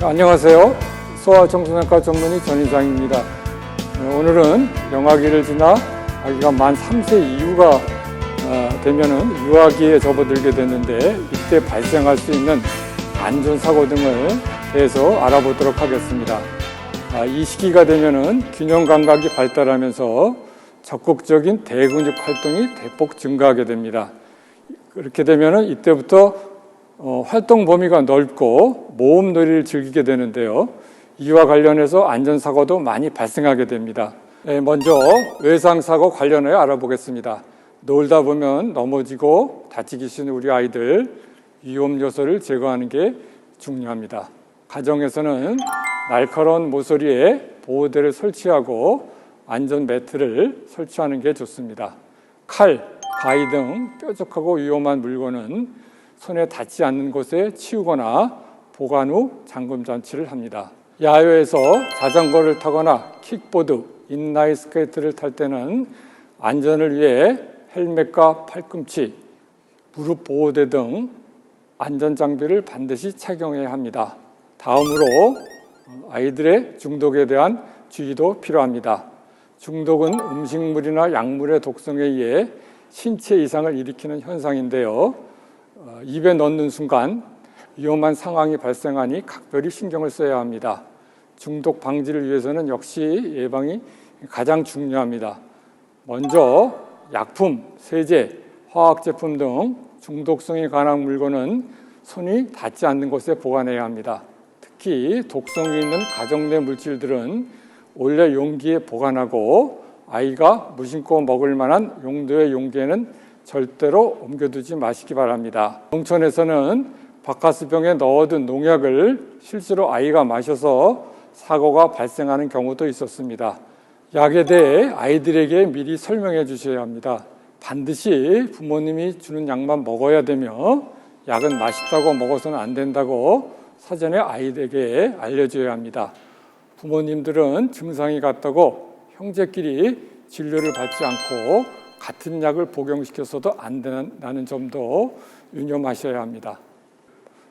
안녕하세요. 소아청소년과 전문의 전인상입니다. 오늘은 영아기를 지나 아기가 만 3세 이후가 되면은 유아기에 접어들게 되는데 이때 발생할 수 있는 안전사고 등을 대해서 알아보도록 하겠습니다. 이 시기가 되면은 균형 감각이 발달하면서 적극적인 대근육 활동이 대폭 증가하게 됩니다. 그렇게 되면은 이때부터 활동 범위가 넓고 모험놀이를 즐기게 되는데요. 이와 관련해서 안전사고도 많이 발생하게 됩니다. 먼저 외상사고 관련하여 알아보겠습니다. 놀다 보면 넘어지고 다치기 쉬운 우리 아이들 위험 요소를 제거하는 게 중요합니다. 가정에서는 날카로운 모서리에 보호대를 설치하고 안전 매트를 설치하는 게 좋습니다. 칼, 가위 등 뾰족하고 위험한 물건은 손에 닿지 않는 곳에 치우거나 보관 후 잠금 장치를 합니다. 야외에서 자전거를 타거나 킥보드, 인라인 스케이트를 탈 때는 안전을 위해 헬멧과 팔꿈치, 무릎 보호대 등 안전 장비를 반드시 착용해야 합니다. 다음으로 아이들의 중독에 대한 주의도 필요합니다. 중독은 음식물이나 약물의 독성에 의해 신체 이상을 일으키는 현상인데요. 입에 넣는 순간 위험한 상황이 발생하니 각별히 신경을 써야 합니다. 중독 방지를 위해서는 역시 예방이 가장 중요합니다. 먼저 약품, 세제, 화학제품 등 중독성이 강한 물건은 손이 닿지 않는 곳에 보관해야 합니다. 특히 독성이 있는 가정 내 물질들은 원래 용기에 보관하고 아이가 무심코 먹을 만한 용도의 용기에는 절대로 옮겨두지 마시기 바랍니다. 농촌에서는 바카스병에 넣어둔 농약을 실제로 아이가 마셔서 사고가 발생하는 경우도 있었습니다. 약에 대해 아이들에게 미리 설명해 주셔야 합니다. 반드시 부모님이 주는 약만 먹어야 되며 약은 맛있다고 먹어서는 안 된다고 사전에 아이들에게 알려줘야 합니다. 부모님들은 증상이 같다고 형제끼리 진료를 받지 않고 같은 약을 복용시켜서도 안 된다는 점도 유념하셔야 합니다.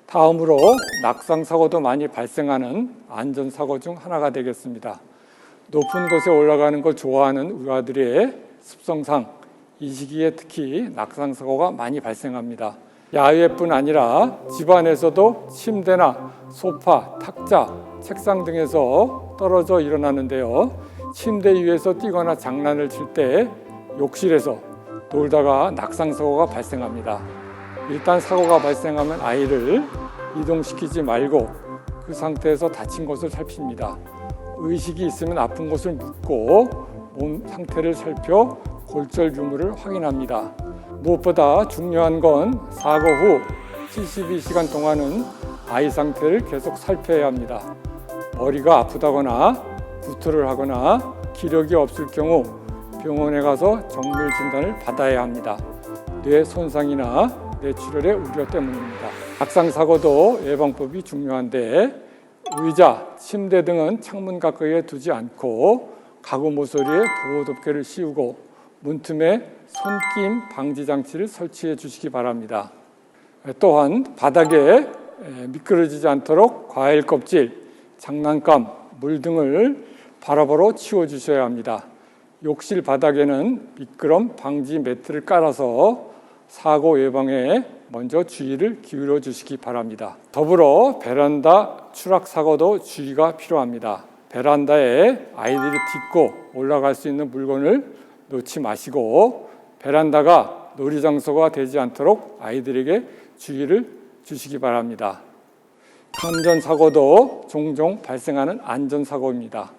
다음으로 낙상사고도 많이 발생하는 안전사고 중 하나가 되겠습니다. 높은 곳에 올라가는 걸 좋아하는 우리 아들의 습성상 이 시기에 특히 낙상사고가 많이 발생합니다. 야외뿐 아니라 집안에서도 침대나 소파, 탁자, 책상 등에서 떨어져 일어나는데요. 침대 위에서 뛰거나 장난을 칠 때 욕실에서 놀다가 낙상사고가 발생합니다. 일단 사고가 발생하면 아이를 이동시키지 말고 그 상태에서 다친 곳을 살핍니다. 의식이 있으면 아픈 곳을 묻고 몸 상태를 살펴 골절 유무를 확인합니다. 무엇보다 중요한 건 사고 후 72시간 동안은 아이 상태를 계속 살펴야 합니다. 머리가 아프다거나 구토를 하거나 기력이 없을 경우 병원에 가서 정밀 진단을 받아야 합니다. 뇌 손상이나 뇌출혈의 우려 때문입니다. 낙상사고도 예방법이 중요한데 의자, 침대 등은 창문 가까이에 두지 않고 가구 모서리에 보호덮개를 씌우고 문틈에 손김 방지 장치를 설치해 주시기 바랍니다. 또한 바닥에 미끄러지지 않도록 과일 껍질, 장난감, 물 등을 바로바로 치워 주셔야 합니다. 욕실 바닥에는 미끄럼 방지 매트를 깔아서 사고 예방에 먼저 주의를 기울여 주시기 바랍니다. 더불어 베란다 추락 사고도 주의가 필요합니다. 베란다에 아이들이 딛고 올라갈 수 있는 물건을 놓지 마시고 베란다가 놀이장소가 되지 않도록 아이들에게 주의를 주시기 바랍니다. 감전사고도 종종 발생하는 안전사고입니다.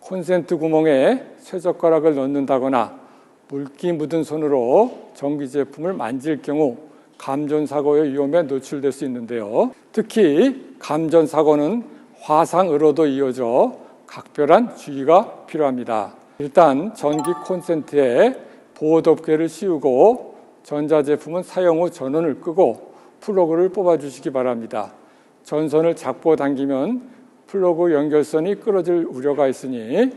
콘센트 구멍에 쇠젓가락을 넣는다거나 물기 묻은 손으로 전기 제품을 만질 경우 감전사고의 위험에 노출될 수 있는데요. 특히 감전사고는 화상으로도 이어져 각별한 주의가 필요합니다. 일단 전기 콘센트에 보호덮개를 씌우고 전자제품은 사용 후 전원을 끄고 플러그를 뽑아주시기 바랍니다. 전선을 잡고 당기면 플러그 연결선이 끊어질 우려가 있으니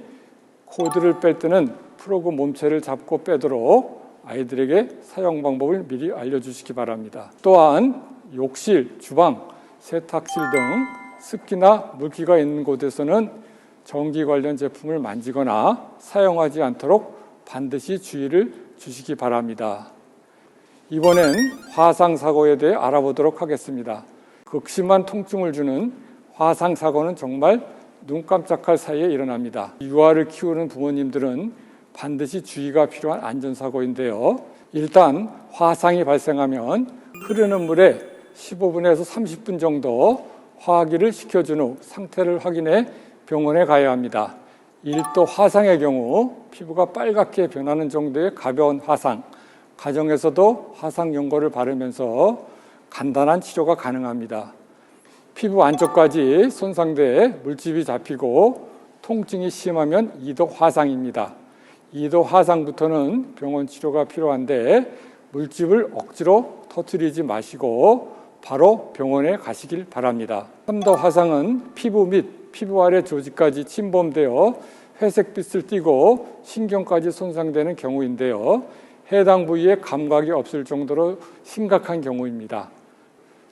코드를 뺄 때는 플러그 몸체를 잡고 빼도록 아이들에게 사용 방법을 미리 알려주시기 바랍니다. 또한 욕실, 주방, 세탁실 등 습기나 물기가 있는 곳에서는 전기 관련 제품을 만지거나 사용하지 않도록 반드시 주의를 주시기 바랍니다. 이번엔 화상사고에 대해 알아보도록 하겠습니다. 극심한 통증을 주는 화상사고는 정말 눈 깜짝할 사이에 일어납니다. 유아를 키우는 부모님들은 반드시 주의가 필요한 안전사고인데요. 일단 화상이 발생하면 흐르는 물에 15분에서 30분 정도 화기를 식혀준 후 상태를 확인해 병원에 가야 합니다. 1도 화상의 경우 피부가 빨갛게 변하는 정도의 가벼운 화상, 가정에서도 화상 연고를 바르면서 간단한 치료가 가능합니다. 피부 안쪽까지 손상돼 물집이 잡히고 통증이 심하면 2도 화상입니다. 2도 화상부터는 병원 치료가 필요한데 물집을 억지로 터뜨리지 마시고 바로 병원에 가시길 바랍니다. 3도 화상은 피부 및 피부 아래 조직까지 침범되어 회색빛을 띠고 신경까지 손상되는 경우인데요. 해당 부위에 감각이 없을 정도로 심각한 경우입니다.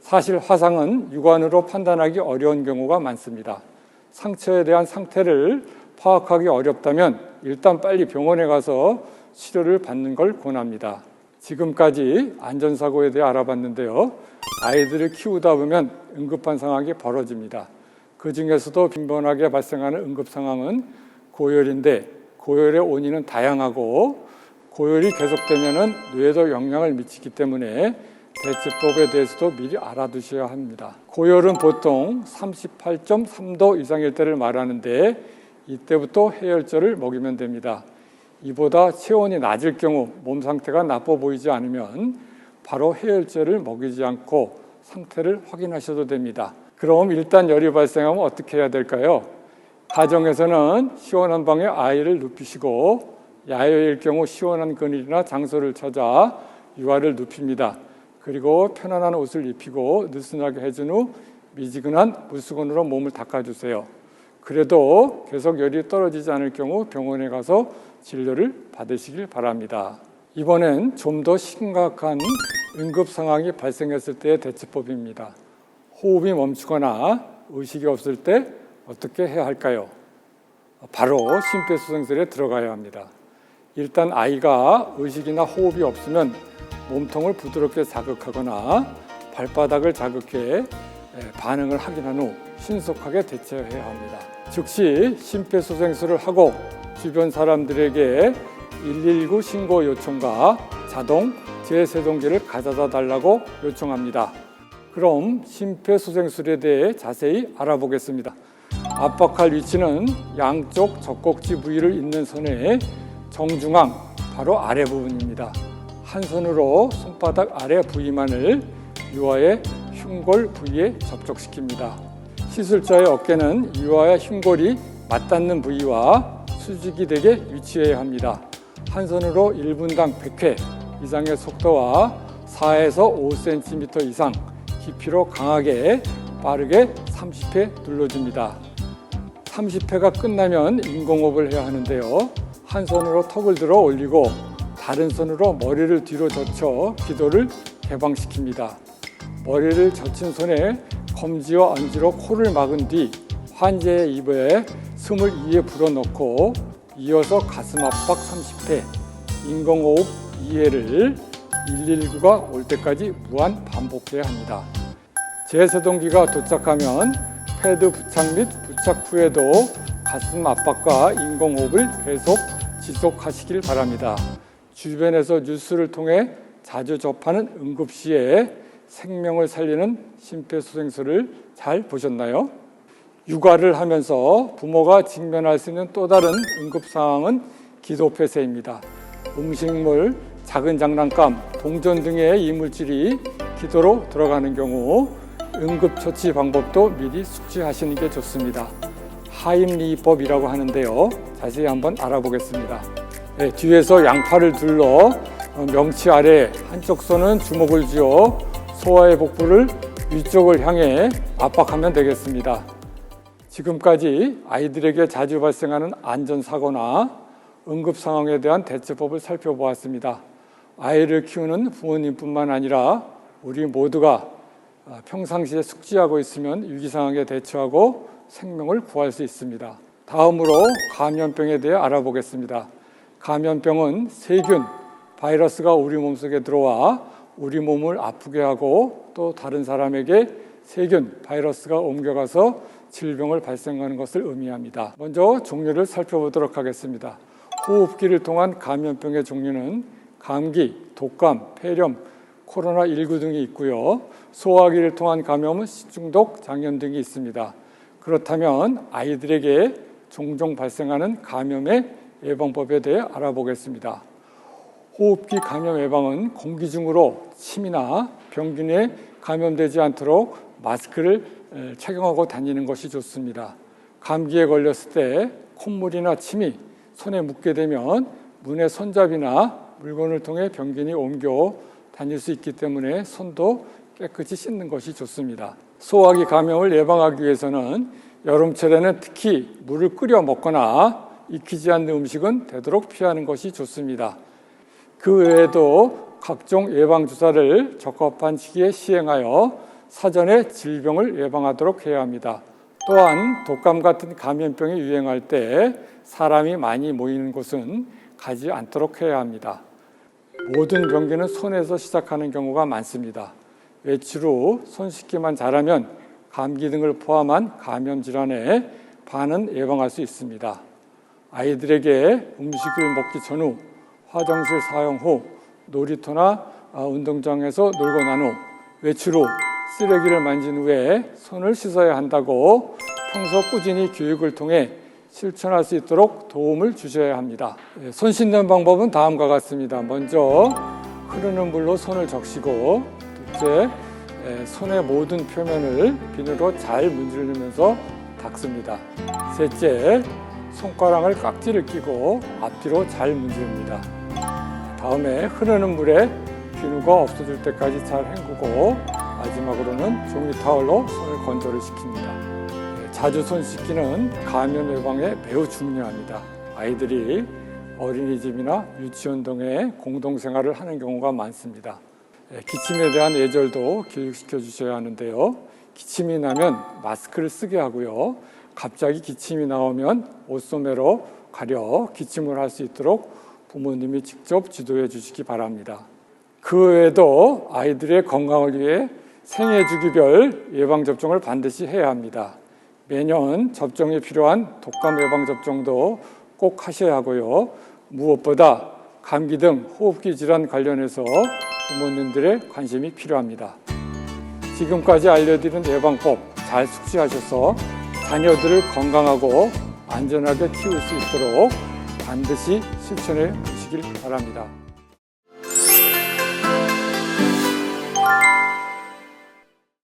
사실 화상은 육안으로 판단하기 어려운 경우가 많습니다. 상처에 대한 상태를 파악하기 어렵다면 일단 빨리 병원에 가서 치료를 받는 걸 권합니다. 지금까지 안전사고에 대해 알아봤는데요. 아이들을 키우다 보면 응급한 상황이 벌어집니다. 그 중에서도 빈번하게 발생하는 응급 상황은 고열인데 고열의 원인은 다양하고 고열이 계속되면 뇌에도 영향을 미치기 때문에 대처법에 대해서도 미리 알아두셔야 합니다. 고열은 보통 38.3도 이상일 때를 말하는데 이때부터 해열제를 먹이면 됩니다. 이보다 체온이 낮을 경우 몸 상태가 나빠 보이지 않으면 바로 해열제를 먹이지 않고 상태를 확인하셔도 됩니다. 그럼 일단 열이 발생하면 어떻게 해야 될까요? 가정에서는 시원한 방에 아이를 눕히시고 야외일 경우 시원한 그늘이나 장소를 찾아 유아를 눕힙니다. 그리고 편안한 옷을 입히고 느슨하게 해준 후 미지근한 물수건으로 몸을 닦아주세요. 그래도 계속 열이 떨어지지 않을 경우 병원에 가서 진료를 받으시길 바랍니다. 이번엔 좀 더 심각한 응급 상황이 발생했을 때의 대처법입니다. 호흡이 멈추거나 의식이 없을 때 어떻게 해야 할까요? 바로 심폐소생술에 들어가야 합니다. 일단 아이가 의식이나 호흡이 없으면 몸통을 부드럽게 자극하거나 발바닥을 자극해 반응을 확인한 후 신속하게 대처해야 합니다. 즉시 심폐소생술을 하고 주변 사람들에게 119 신고 요청과 자동 제세동기를 가져다 달라고 요청합니다. 그럼 심폐소생술에 대해 자세히 알아보겠습니다. 압박할 위치는 양쪽 젖꼭지 부위를 잇는 선의 정중앙 바로 아래 부분입니다. 한 손으로 손바닥 아래 부위만을 유아의 흉골 부위에 접촉시킵니다. 시술자의 어깨는 유아의 흉골이 맞닿는 부위와 수직이 되게 위치해야 합니다. 한 손으로 1분당 100회 이상의 속도와 4에서 5cm 이상 깊이로 강하게 빠르게 30회 눌러줍니다. 30회가 끝나면 인공호흡을 해야 하는데요. 한 손으로 턱을 들어 올리고 다른 손으로 머리를 뒤로 젖혀 기도를 개방시킵니다. 머리를 젖힌 손에 검지와 엄지로 코를 막은 뒤 환자의 입에 숨을 이에 불어넣고 이어서 가슴 압박 30회, 인공호흡 2회를 119가 올 때까지 무한 반복해야 합니다. 제세동기가 도착하면 패드 부착 및 부착 후에도 가슴 압박과 인공호흡을 계속 지속하시길 바랍니다. 주변에서 뉴스를 통해 자주 접하는 응급시에 생명을 살리는 심폐소생술을 잘 보셨나요? 육아를 하면서 부모가 직면할 수 있는 또 다른 응급 상황은 기도폐쇄입니다. 음식물, 작은 장난감, 동전 등의 이물질이 기도로 들어가는 경우 응급처치 방법도 미리 숙지하시는 게 좋습니다. 하임리법이라고 하는데요. 자세히 한번 알아보겠습니다. 네, 뒤에서 양팔을 둘러 명치 아래 한쪽 손은 주먹을 쥐어 소화의 복부를 위쪽을 향해 압박하면 되겠습니다. 지금까지 아이들에게 자주 발생하는 안전사고나 응급상황에 대한 대처법을 살펴보았습니다. 아이를 키우는 부모님뿐만 아니라 우리 모두가 평상시에 숙지하고 있으면 위기 상황에 대처하고 생명을 구할 수 있습니다. 다음으로 감염병에 대해 알아보겠습니다. 감염병은 세균, 바이러스가 우리 몸속에 들어와 우리 몸을 아프게 하고 또 다른 사람에게 세균, 바이러스가 옮겨가서 질병을 발생하는 것을 의미합니다. 먼저 종류를 살펴보도록 하겠습니다. 호흡기를 통한 감염병의 종류는 감기, 독감, 폐렴, 코로나19 등이 있고요. 소화기를 통한 감염은 식중독, 장염 등이 있습니다. 그렇다면 아이들에게 종종 발생하는 감염의 예방법에 대해 알아보겠습니다. 호흡기 감염 예방은 공기 중으로 침이나 병균에 감염되지 않도록 마스크를 착용하고 다니는 것이 좋습니다. 감기에 걸렸을 때 콧물이나 침이 손에 묻게 되면 문의 손잡이나 물건을 통해 병균이 옮겨 다닐 수 있기 때문에 손도 깨끗이 씻는 것이 좋습니다. 소화기 감염을 예방하기 위해서는 여름철에는 특히 물을 끓여 먹거나 익히지 않는 음식은 되도록 피하는 것이 좋습니다. 그 외에도 각종 예방주사를 적합한 시기에 시행하여 사전에 질병을 예방하도록 해야 합니다. 또한 독감 같은 감염병이 유행할 때 사람이 많이 모이는 곳은 가지 않도록 해야 합니다. 모든 병균은 손에서 시작하는 경우가 많습니다. 외출 후 손 씻기만 잘하면 감기 등을 포함한 감염 질환의 반은 예방할 수 있습니다. 아이들에게 음식을 먹기 전후, 화장실 사용 후, 놀이터나 운동장에서 놀고 난 후, 외출 후 쓰레기를 만진 후에 손을 씻어야 한다고 평소 꾸준히 교육을 통해 실천할 수 있도록 도움을 주셔야 합니다. 손 씻는 방법은 다음과 같습니다. 먼저 흐르는 물로 손을 적시고, 둘째, 손의 모든 표면을 비누로 잘 문지르면서 닦습니다. 셋째, 손가락을 깍지를 끼고 앞뒤로 잘 문지릅니다. 다음에 흐르는 물에 비누가 없어질 때까지 잘 헹구고 마지막으로는 종이 타월로 손을 건조를 시킵니다. 자주 손 씻기는 감염 예방에 매우 중요합니다. 아이들이 어린이집이나 유치원 등의 공동생활을 하는 경우가 많습니다. 기침에 대한 예절도 교육시켜 주셔야 하는데요. 기침이 나면 마스크를 쓰게 하고요. 갑자기 기침이 나오면 옷소매로 가려 기침을 할 수 있도록 부모님이 직접 지도해 주시기 바랍니다. 그 외에도 아이들의 건강을 위해 생애 주기별 예방접종을 반드시 해야 합니다. 매년 접종이 필요한 독감 예방접종도 꼭 하셔야 하고요. 무엇보다 감기 등 호흡기 질환 관련해서 부모님들의 관심이 필요합니다. 지금까지 알려드린 예방법 잘 숙지하셔서 자녀들을 건강하고 안전하게 키울 수 있도록 반드시 실천해 보시길 바랍니다.